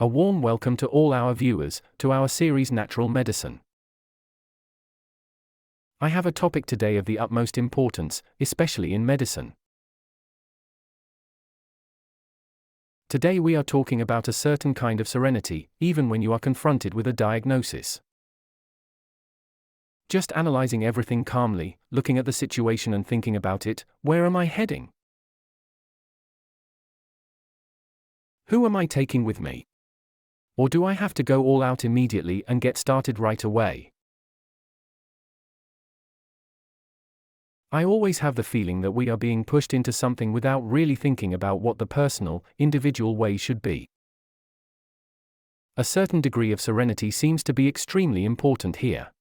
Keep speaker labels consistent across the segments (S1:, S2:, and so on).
S1: A warm welcome to all our viewers, to our series Natural Medicine. I have a topic today of the utmost importance, especially in medicine. Today we are talking about a certain kind of serenity, even when you are confronted with a diagnosis. Just analyzing everything calmly, looking at the situation and thinking about it, where am I heading? Who am I taking with me? Or do I have to go all out immediately and get started right away? I always have the feeling that we are being pushed into something without really thinking about what the personal, individual way should be. A certain degree of serenity seems to be extremely important here.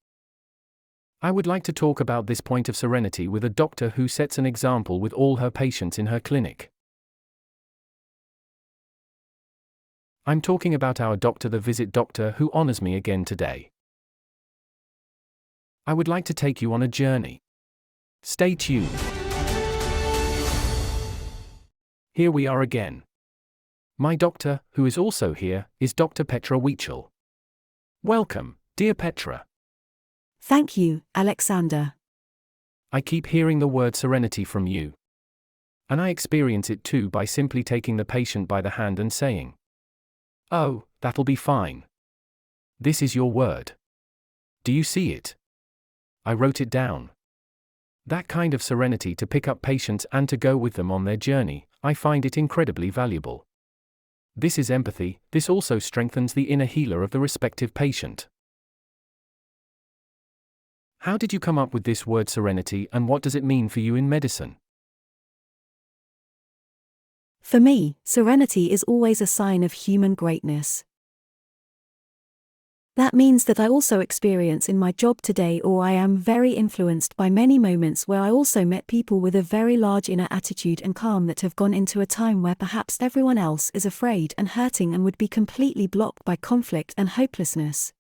S1: I would like to talk about this point of serenity with a doctor who sets an example with all her patients in her clinic. I'm talking about our doctor, the visit doctor, who honors me again today. I would like to take you on a journey. Stay tuned. Here we are again. My doctor, who is also here, is Dr. Petra Wiechel. Welcome, dear Petra.
S2: Thank you, Alexander.
S1: I keep hearing the word serenity from you. And I experience it too by simply taking the patient by the hand and saying, "Oh, that'll be fine. This is your word. Do you see it? I wrote it down." That kind of serenity to pick up patients and to go with them on their journey, I find it incredibly valuable. This is empathy. This also strengthens the inner healer of the respective patient. How did you come up with this word serenity, and what does it mean for you in medicine?
S2: For me, serenity is always a sign of human greatness. That means that I also experience in my job today, or I am very influenced by many moments where I also met people with a very large inner attitude and calm that have gone into a time where perhaps everyone else is afraid and hurting and would be completely blocked by conflict and hopelessness.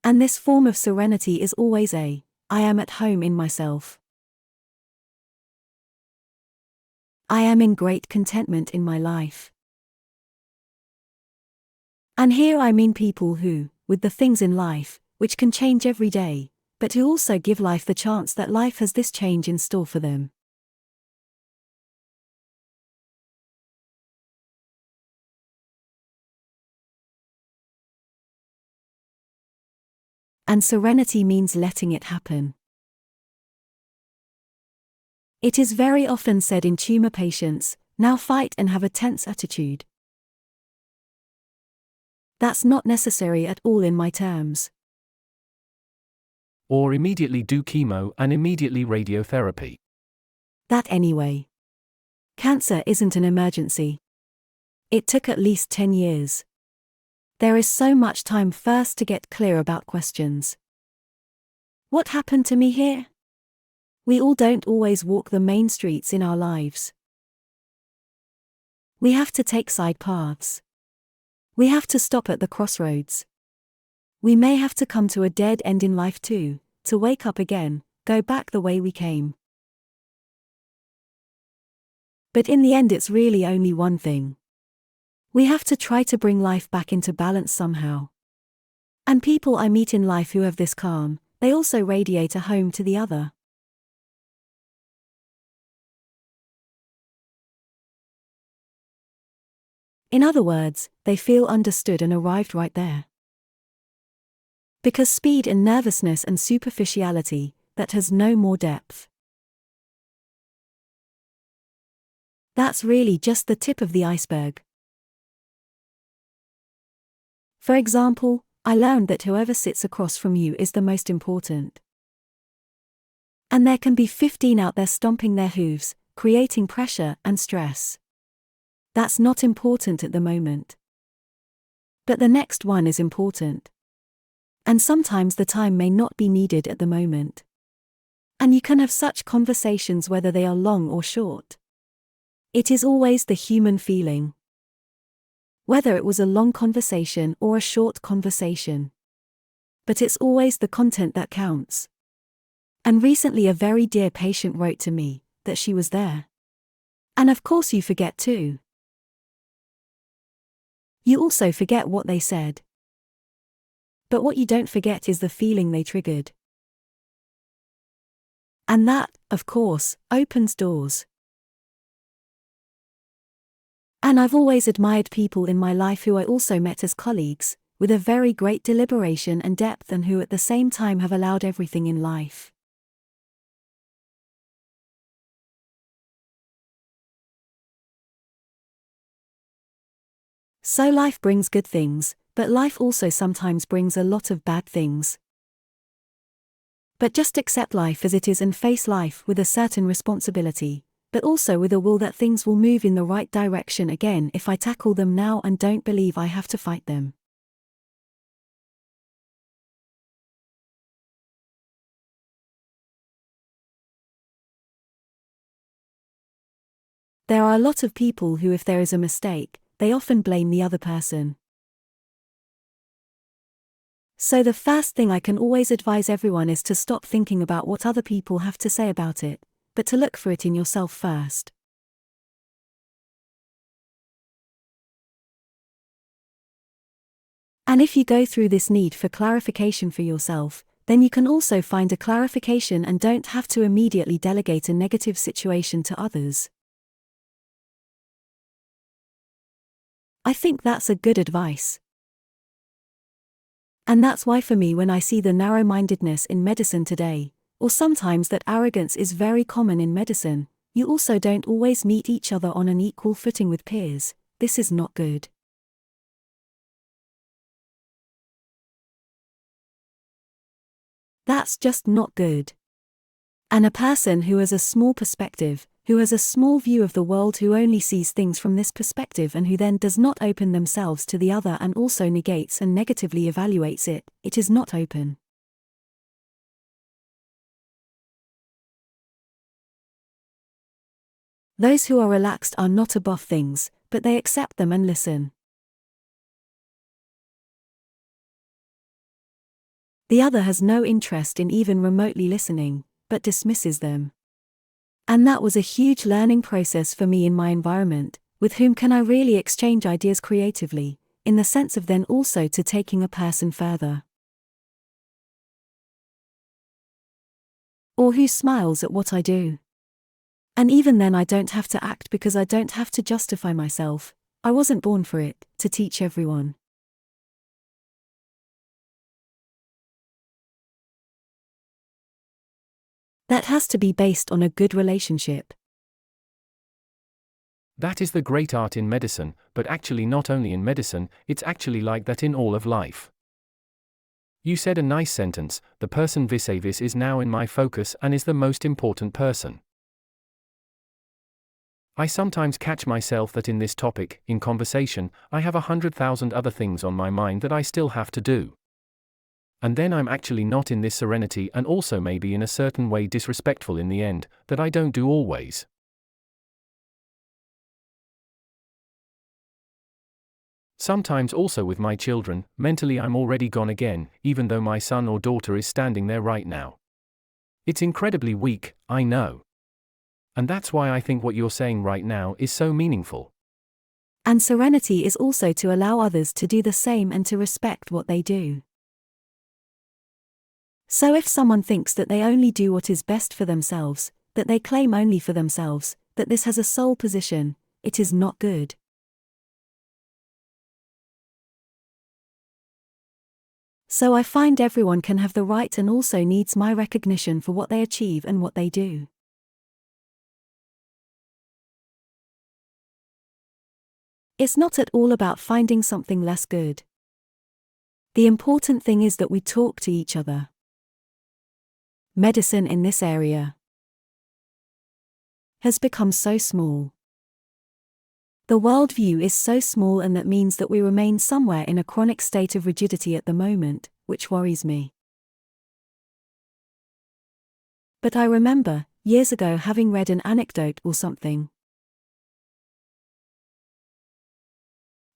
S2: And this form of serenity is always I am at home in myself. I am in great contentment in my life. And here I mean people who, with the things in life, which can change every day, but who also give life the chance that life has this change in store for them. And serenity means letting it happen. It is very often said in tumor patients, "Now fight and have a tense attitude." That's not necessary at all in my terms.
S1: Or immediately do chemo and immediately radiotherapy.
S2: That anyway. Cancer isn't an emergency. It took at least 10 years. There is so much time first to get clear about questions. What happened to me here? We all don't always walk the main streets in our lives. We have to take side paths. We have to stop at the crossroads. We may have to come to a dead end in life too, to wake up again, go back the way we came. But in the end it's really only one thing. We have to try to bring life back into balance somehow. And people I meet in life who have this calm, they also radiate a home to the other. In other words, they feel understood and arrived right there. Because speed and nervousness and superficiality, that has no more depth. That's really just the tip of the iceberg. For example, I learned that whoever sits across from you is the most important. And there can be 15 out there stomping their hooves, creating pressure and stress. That's not important at the moment. But the next one is important. And sometimes the time may not be needed at the moment. And you can have such conversations whether they are long or short. It is always the human feeling. whether it was a long conversation or a short conversation. But it's always the content that counts. And recently a very dear patient wrote to me that she was there. And of course you forget too. You also forget what they said. But what you don't forget is the feeling they triggered. And that, of course, opens doors. And I've always admired people in my life who I also met as colleagues, with a very great deliberation and depth, and who at the same time have allowed everything in life. So life brings good things, but life also sometimes brings a lot of bad things. But just accept life as it is and face life with a certain responsibility, but also with a will that things will move in the right direction again if I tackle them now and don't believe I have to fight them. There are a lot of people who, if there is a mistake, they often blame the other person. So the first thing I can always advise everyone is to stop thinking about what other people have to say about it, but to look for it in yourself first. And if you go through this need for clarification for yourself, then you can also find a clarification and don't have to immediately delegate a negative situation to others. I think that's a good advice. And that's why for me, when I see the narrow-mindedness in medicine today, or sometimes that arrogance is very common in medicine, you also don't always meet each other on an equal footing with peers, this is not good. That's just not good. And a person who has a small perspective, who has a small view of the world, who only sees things from this perspective and who then does not open themselves to the other and also negates and negatively evaluates it, it is not open. Those who are relaxed are not above things, but they accept them and listen. The other has no interest in even remotely listening, but dismisses them. And that was a huge learning process for me in my environment. With whom can I really exchange ideas creatively, in the sense of then also to taking a person further? Or who smiles at what I do? And even then I don't have to act because I don't have to justify myself. I wasn't born for it, to teach everyone. That has to be based on a good relationship.
S1: That is the great art in medicine, but actually not only in medicine, it's actually like that in all of life. You said a nice sentence, the person vis-a-vis is now in my focus and is the most important person. I sometimes catch myself that in this topic, in conversation, I have 100,000 other things on my mind that I still have to do. And then I'm actually not in this serenity, and also maybe in a certain way disrespectful in the end, that I don't do always. Sometimes also with my children, mentally I'm already gone again, even though my son or daughter is standing there right now. It's incredibly weak, I know. And that's why I think what you're saying right now is so meaningful.
S2: And serenity is also to allow others to do the same and to respect what they do. So if someone thinks that they only do what is best for themselves, that they claim only for themselves, that this has a sole position, it is not good. So I find everyone can have the right and also needs my recognition for what they achieve and what they do. It's not at all about finding something less good. The important thing is that we talk to each other. Medicine in this area has become so small. The worldview is so small, and that means that we remain somewhere in a chronic state of rigidity at the moment, which worries me. But I remember, years ago, having read an anecdote or something.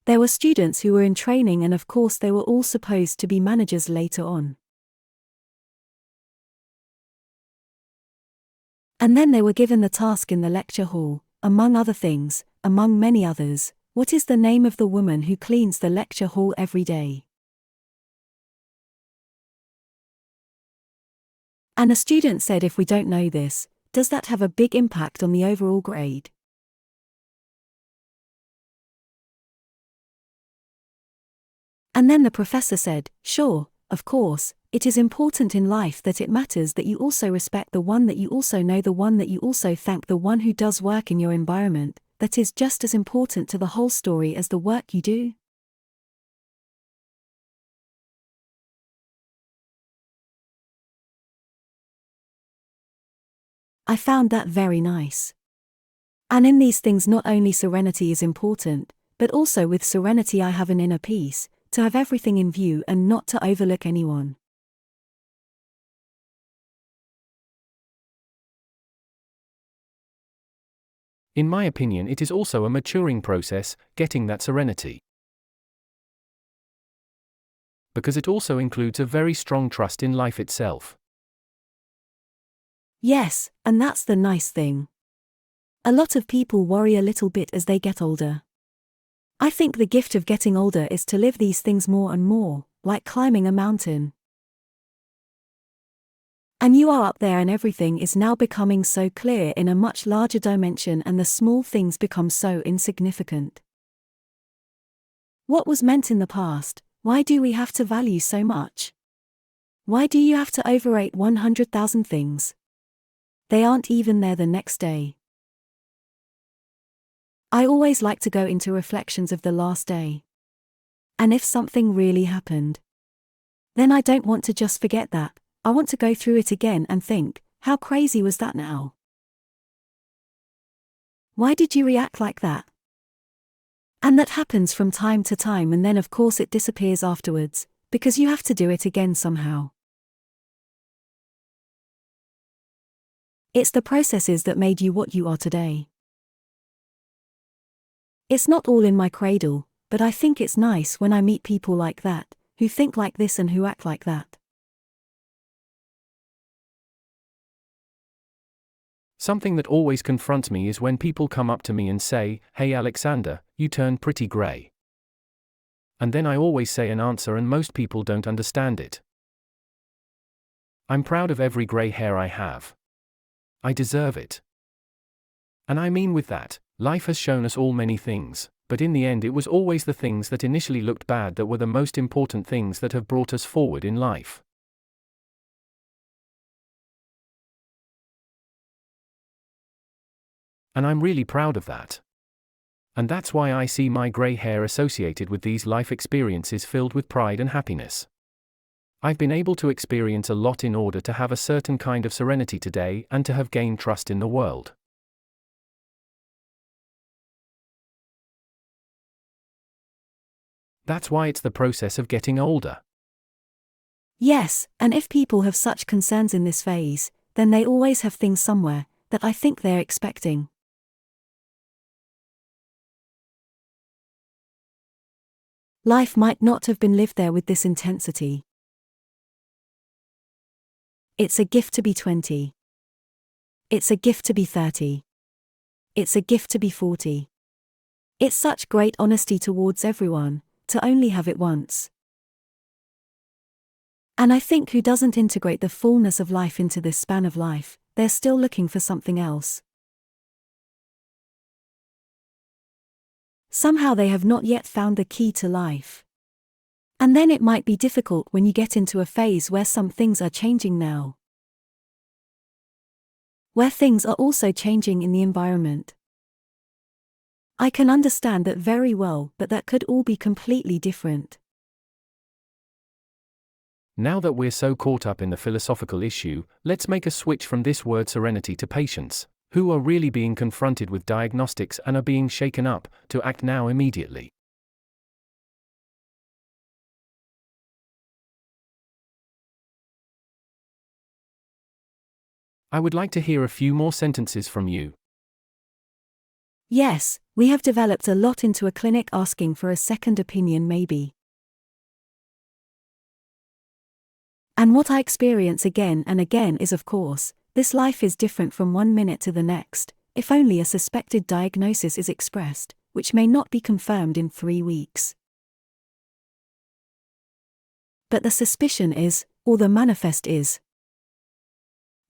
S2: There were students who were in training, and of course they were all supposed to be managers later on. And then they were given the task in the lecture hall, among other things, among many others: what is the name of the woman who cleans the lecture hall every day? And a student said, if we don't know this, does that have a big impact on the overall grade? And then the professor said, sure, of course, it is important in life that it matters that you also respect the one that you also know, the one that you also thank, the one who does work in your environment, that is just as important to the whole story as the work you do. I found that very nice. And in these things not only serenity is important, but also with serenity I have an inner peace, to have everything in view and not to overlook anyone.
S1: In my opinion, it is also a maturing process, getting that serenity. Because it also includes a very strong trust in life itself.
S2: Yes, and that's the nice thing. A lot of people worry a little bit as they get older. I think the gift of getting older is to live these things more and more, like climbing a mountain. And you are up there and everything is now becoming so clear in a much larger dimension, and the small things become so insignificant. What was meant in the past, why do we have to value so much? Why do you have to overrate 100,000 things? They aren't even there the next day. I always like to go into reflections of the last day. And if something really happened, then I don't want to just forget that. I want to go through it again and think, how crazy was that now? Why did you react like that? And that happens from time to time, and then of course it disappears afterwards, because you have to do it again somehow. It's the processes that made you what you are today. It's not all in my cradle, but I think it's nice when I meet people like that, who think like this and who act like that.
S1: Something that always confronts me is when people come up to me and say, "Hey Alexander, you turn pretty grey." And then I always say an answer and most people don't understand it. I'm proud of every grey hair I have. I deserve it. And I mean with that, life has shown us all many things, but in the end it was always the things that initially looked bad that were the most important things that have brought us forward in life. And I'm really proud of that. And that's why I see my grey hair associated with these life experiences filled with pride and happiness. I've been able to experience a lot in order to have a certain kind of serenity today and to have gained trust in the world. That's why it's the process of getting older.
S2: Yes, and if people have such concerns in this phase, then they always have things somewhere that I think they're expecting. Life might not have been lived there with this intensity. It's a gift to be 20. It's a gift to be 30. It's a gift to be 40. It's such great honesty towards everyone, to only have it once. And I think who doesn't integrate the fullness of life into this span of life, they're still looking for something else. Somehow they have not yet found the key to life. And then it might be difficult when you get into a phase where some things are changing now. Where things are also changing in the environment. I can understand that very well, but that could all be completely different.
S1: Now that we're so caught up in the philosophical issue, let's make a switch from this word serenity to patients, who are really being confronted with diagnostics and are being shaken up, to act now immediately. I would like to hear a few more sentences from you.
S2: Yes, We have developed a lot into a clinic asking for a second opinion maybe. And what I experience again and again is, of course, this life is different from 1 minute to the next, if only a suspected diagnosis is expressed, which may not be confirmed in 3 weeks. But the suspicion is, or the manifest is.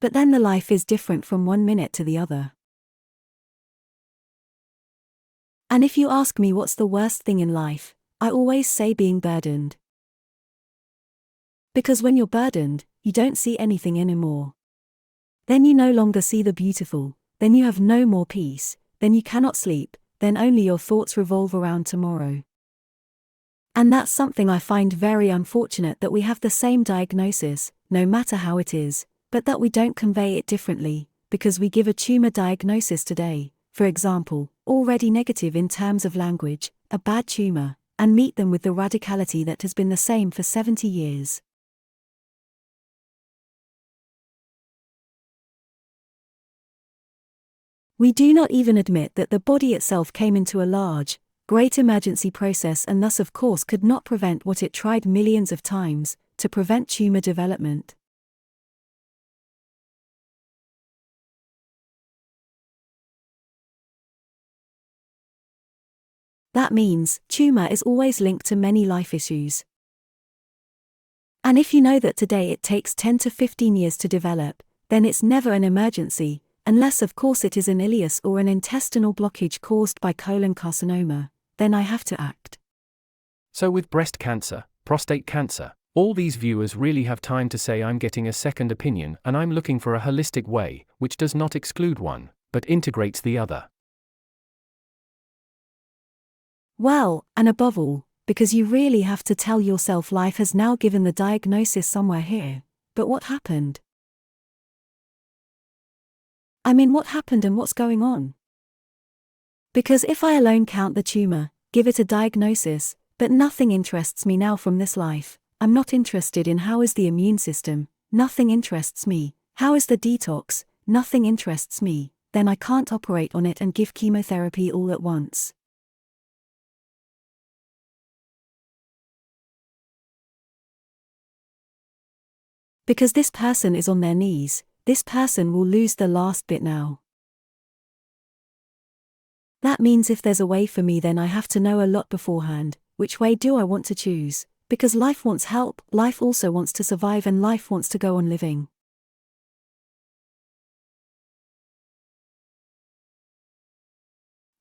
S2: But then the life is different from 1 minute to the other. And if you ask me what's the worst thing in life, I always say being burdened. Because when you're burdened, you don't see anything anymore. Then you no longer see the beautiful, then you have no more peace, then you cannot sleep, then only your thoughts revolve around tomorrow. And that's something I find very unfortunate, that we have the same diagnosis, no matter how it is, but that we don't convey it differently, because we give a tumor diagnosis today, for example, already negative in terms of language, a bad tumor, and meet them with the radicality that has been the same for 70 years. We do not even admit that the body itself came into a large, great emergency process and thus of course could not prevent what it tried millions of times, to prevent tumor development. That means, tumor is always linked to many life issues. And if you know that today it takes 10 to 15 years to develop, then it's never an emergency, unless of course it is an ileus or an intestinal blockage caused by colon carcinoma, then I have to act.
S1: So with breast cancer, prostate cancer, all these viewers really have time to say I'm getting a second opinion and I'm looking for a holistic way, which does not exclude one, but integrates the other.
S2: Well, and above all, because you really have to tell yourself life has now given the diagnosis somewhere here, but what happened? I mean, what happened and what's going on? Because if I alone count the tumor, give it a diagnosis, but nothing interests me now from this life, I'm not interested in how is the immune system, nothing interests me, how is the detox, nothing interests me, then I can't operate on it and give chemotherapy all at once. Because this person is on their knees, this person will lose the last bit now. That means if there's a way for me, then I have to know a lot beforehand. Which way do I want to choose? Because life wants help, life also wants to survive, and life wants to go on living.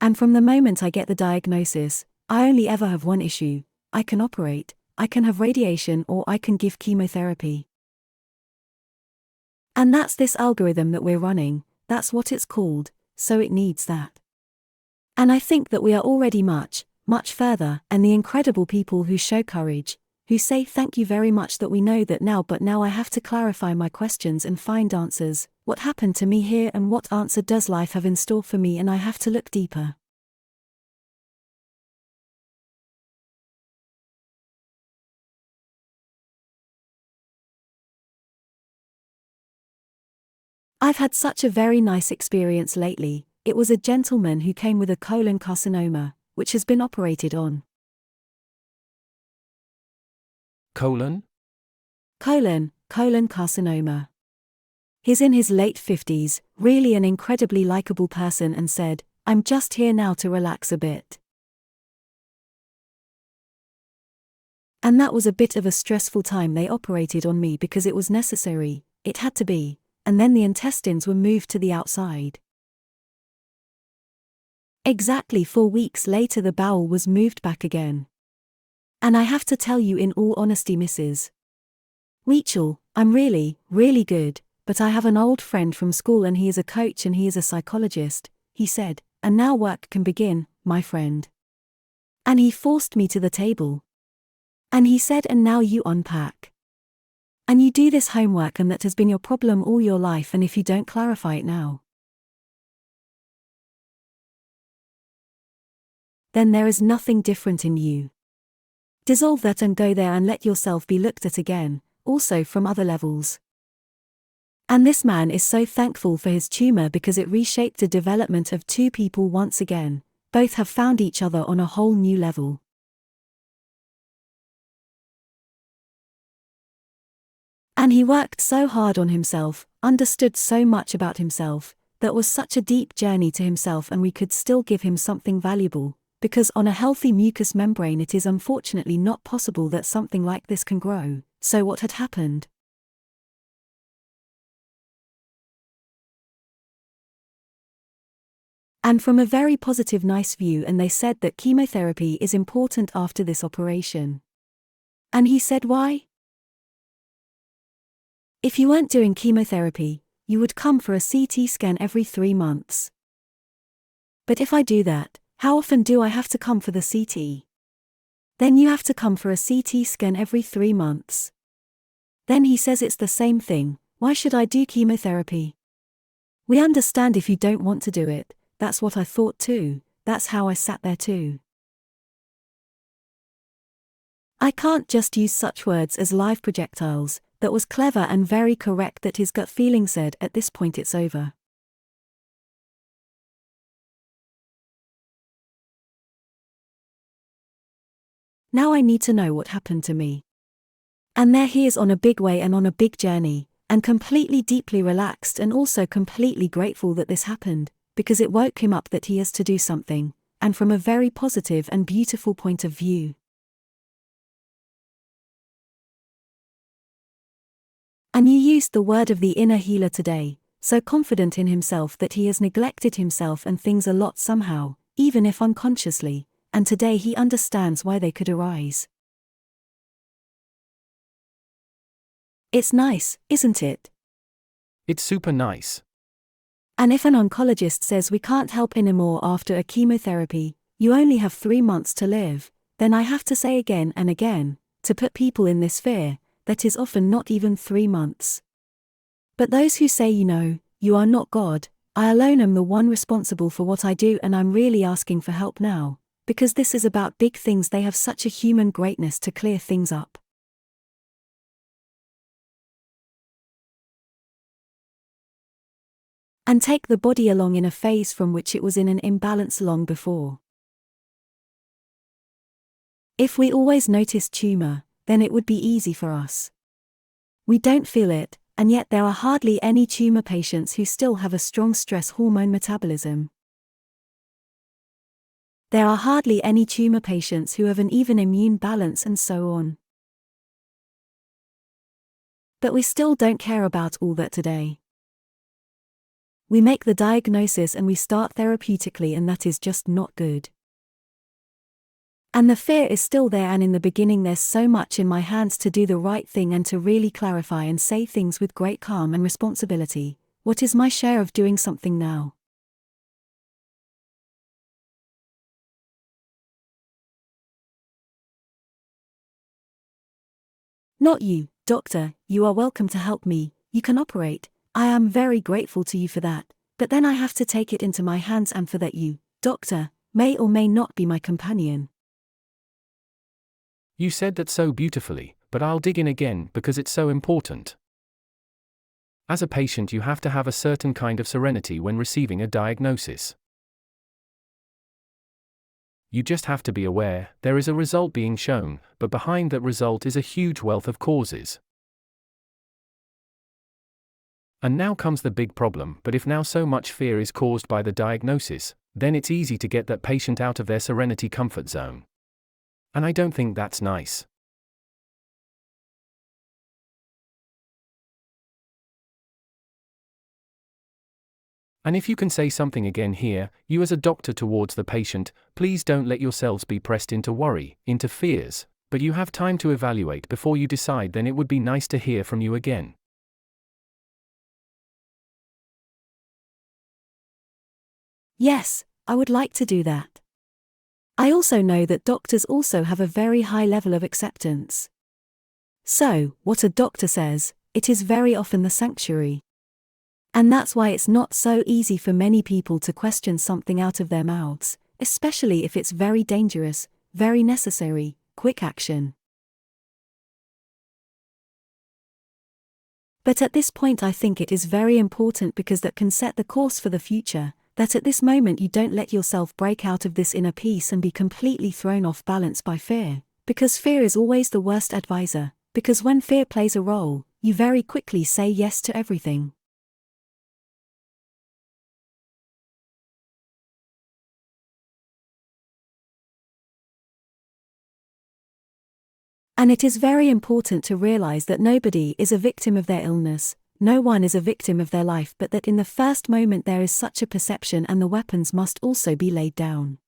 S2: And from the moment I get the diagnosis, I only ever have one issue: I can operate, I can have radiation, or I can give chemotherapy. And that's this algorithm that we're running, that's what it's called, so it needs that. And I think that we are already much, much further, and the incredible people who show courage, who say thank you very much that we know that now, but now I have to clarify my questions and find answers, what happened to me here and what answer does life have in store for me, and I have to look deeper. I've had such a very nice experience lately. It was a gentleman who came with a colon carcinoma, which has been operated on.
S1: Colon?
S2: Colon carcinoma. He's in his late 50s, really an incredibly likable person, and said, I'm just here now to relax a bit. And that was a bit of a stressful time. They operated on me because it was necessary, it had to be, and then the intestines were moved to the outside. Exactly 4 weeks later the bowel was moved back again. And I have to tell you in all honesty, Mrs. Wiechel, I'm really, really good, but I have an old friend from school and he is a coach and he is a psychologist, he said, and now work can begin, my friend. And he forced me to the table. And he said, and now you unpack. And you do this homework, and that has been your problem all your life, and if you don't clarify it now, then there is nothing different in you. Dissolve that and go there and let yourself be looked at again, also from other levels. And this man is so thankful for his tumor because it reshaped the development of 2 people once again, both have found each other on a whole new level. And he worked so hard on himself, understood so much about himself, that was such a deep journey to himself, and we could still give him something valuable, because on a healthy mucous membrane it is unfortunately not possible that something like this can grow. So what had happened? And from a very positive nice view, and they said that chemotherapy is important after this operation. And he said why? If you weren't doing chemotherapy, you would come for a CT scan every 3 months. But if I do that, how often do I have to come for the CT? Then you have to come for a CT scan every 3 months. Then he says it's the same thing, why should I do chemotherapy? We understand if you don't want to do it, that's what I thought too, that's how I sat there too. I can't just use such words as live projectiles. That was clever and very correct that his gut feeling said at this point it's over. Now I need to know what happened to me. And there he is on a big way and on a big journey, and completely deeply relaxed and also completely grateful that this happened, because it woke him up that he has to do something, and from a very positive and beautiful point of view. And you used the word of the inner healer today, so confident in himself that he has neglected himself and things a lot somehow, even if unconsciously, and today he understands why they could arise. It's nice, isn't it?
S1: It's super nice.
S2: And if an oncologist says we can't help anymore after a chemotherapy, you only have 3 months to live, then I have to say again and again, to put people in this fear, that is often not even 3 months. But those who say you are not God, I alone am the one responsible for what I do, and I'm really asking for help now, because this is about big things. They have such a human greatness to clear things up. And take the body along in a phase from which it was in an imbalance long before. If we always notice tumor, then it would be easy for us. We don't feel it, and yet there are hardly any tumor patients who still have a strong stress hormone metabolism. There are hardly any tumor patients who have an even immune balance, and so on. But we still don't care about all that today. We make the diagnosis and we start therapeutically, and that is just not good. And the fear is still there, and in the beginning there's so much in my hands to do the right thing and to really clarify and say things with great calm and responsibility. What is my share of doing something now? Not you, doctor, you are welcome to help me, you can operate, I am very grateful to you for that, but then I have to take it into my hands, and for that you, doctor, may or may not be my companion.
S1: You said that so beautifully, but I'll dig in again because it's so important. As a patient, you have to have a certain kind of serenity when receiving a diagnosis. You just have to be aware there is a result being shown, but behind that result is a huge wealth of causes. And now comes the big problem. But if now so much fear is caused by the diagnosis, then it's easy to get that patient out of their serenity comfort zone. And I don't think that's nice. And if you can say something again here, you as a doctor towards the patient, please don't let yourselves be pressed into worry, into fears, but you have time to evaluate before you decide, then it would be nice to hear from you again.
S2: Yes, I would like to do that. I also know that doctors also have a very high level of acceptance. So, what a doctor says, it is very often the sanctuary. And that's why it's not so easy for many people to question something out of their mouths, especially if it's very dangerous, very necessary, quick action. But at this point I think it is very important, because that can set the course for the future, that at this moment you don't let yourself break out of this inner peace and be completely thrown off balance by fear, because fear is always the worst advisor, because when fear plays a role, you very quickly say yes to everything. And it is very important to realize that nobody is a victim of their illness, no one is a victim of their life, but that in the first moment there is such a perception and the weapons must also be laid down.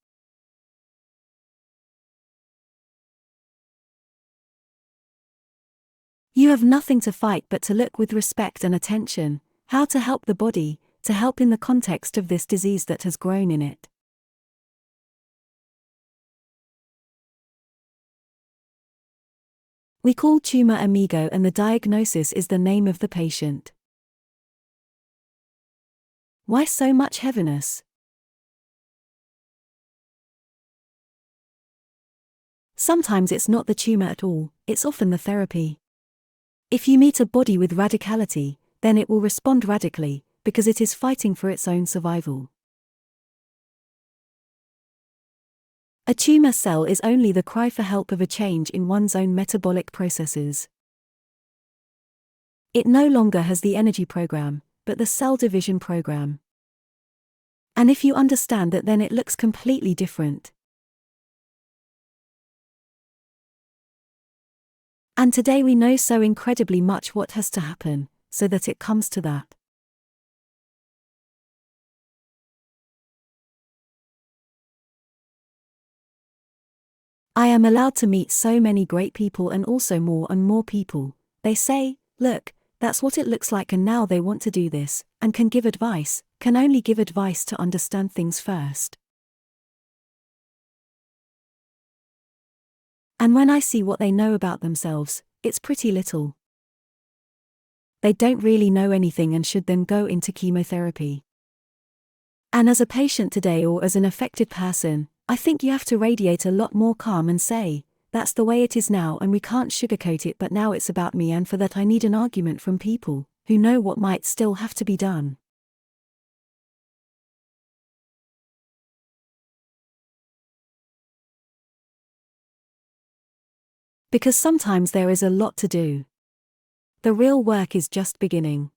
S2: You have nothing to fight but to look with respect and attention, how to help the body, to help in the context of this disease that has grown in it. We call tumor amigo and the diagnosis is the name of the patient. Why so much heaviness? Sometimes it's not the tumor at all, it's often the therapy. If you meet a body with radicality, then it will respond radically, because it is fighting for its own survival. A tumor cell is only the cry for help of a change in one's own metabolic processes. It no longer has the energy program, but the cell division program. And if you understand that, then it looks completely different. And today we know so incredibly much what has to happen, so that it comes to that. I am allowed to meet so many great people and also more and more people. They say, look, that's what it looks like, and now they want to do this, and can give advice, can only give advice to understand things first. And when I see what they know about themselves, it's pretty little. They don't really know anything and should then go into chemotherapy. And as a patient today or as an affected person, I think you have to radiate a lot more calm and say, that's the way it is now and we can't sugarcoat it, but now it's about me, and for that I need an argument from people who know what might still have to be done. Because sometimes there is a lot to do. The real work is just beginning.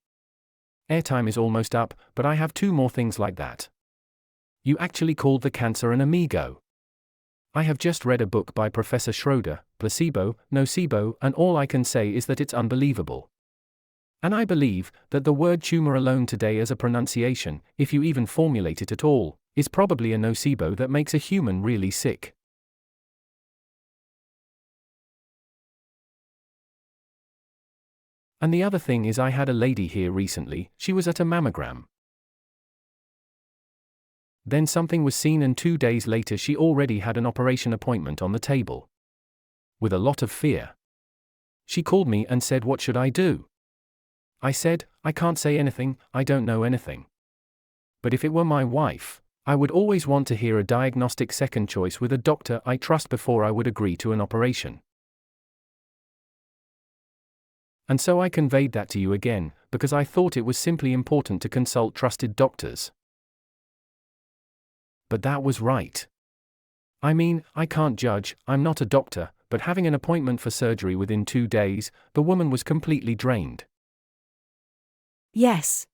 S1: Airtime is almost up, but I have 2 more things like that. You actually called the cancer an amigo. I have just read a book by Professor Schroeder, Placebo, Nocebo, and all I can say is that it's unbelievable. And I believe that the word tumor alone today as a pronunciation, if you even formulate it at all, is probably a nocebo that makes a human really sick. And the other thing is, I had a lady here recently, she was at a mammogram. Then something was seen and 2 days later she already had an operation appointment on the table. With a lot of fear. She called me and said, what should I do? I said, I can't say anything, I don't know anything. But if it were my wife, I would always want to hear a diagnostic second choice with a doctor I trust before I would agree to an operation. And so I conveyed that to you again, because I thought it was simply important to consult trusted doctors. But that was right. I mean, I can't judge, I'm not a doctor, but having an appointment for surgery within 2 days, the woman was completely drained.
S2: Yes.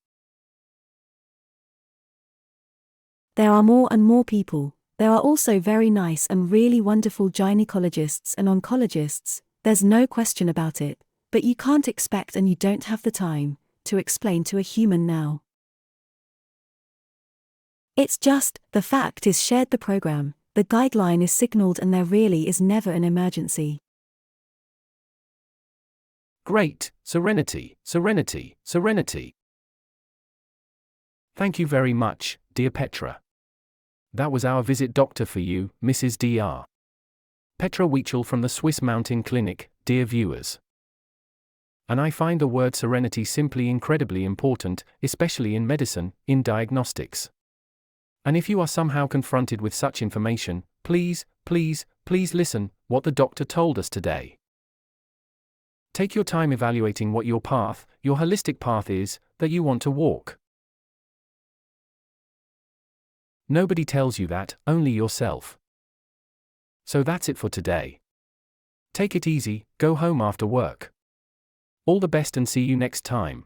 S2: There are more and more people. There are also very nice and really wonderful gynecologists and oncologists, there's no question about it, but you can't expect, and you don't have the time, to explain to a human now. It's just, the fact is shared, the program, the guideline is signaled, and there really is never an emergency.
S1: Great, Serenity, Serenity, Serenity. Thank you very much, dear Petra. That was our visit doctor for you, Mrs. Dr. Petra Wiechel from the Swiss Mountain Clinic, dear viewers. And I find the word serenity simply incredibly important, especially in medicine, in diagnostics. And if you are somehow confronted with such information, please, please, please listen what the doctor told us today. Take your time evaluating what your path, your holistic path is, that you want to walk. Nobody tells you that, only yourself. So that's it for today. Take it easy, go home after work. All the best and see you next time.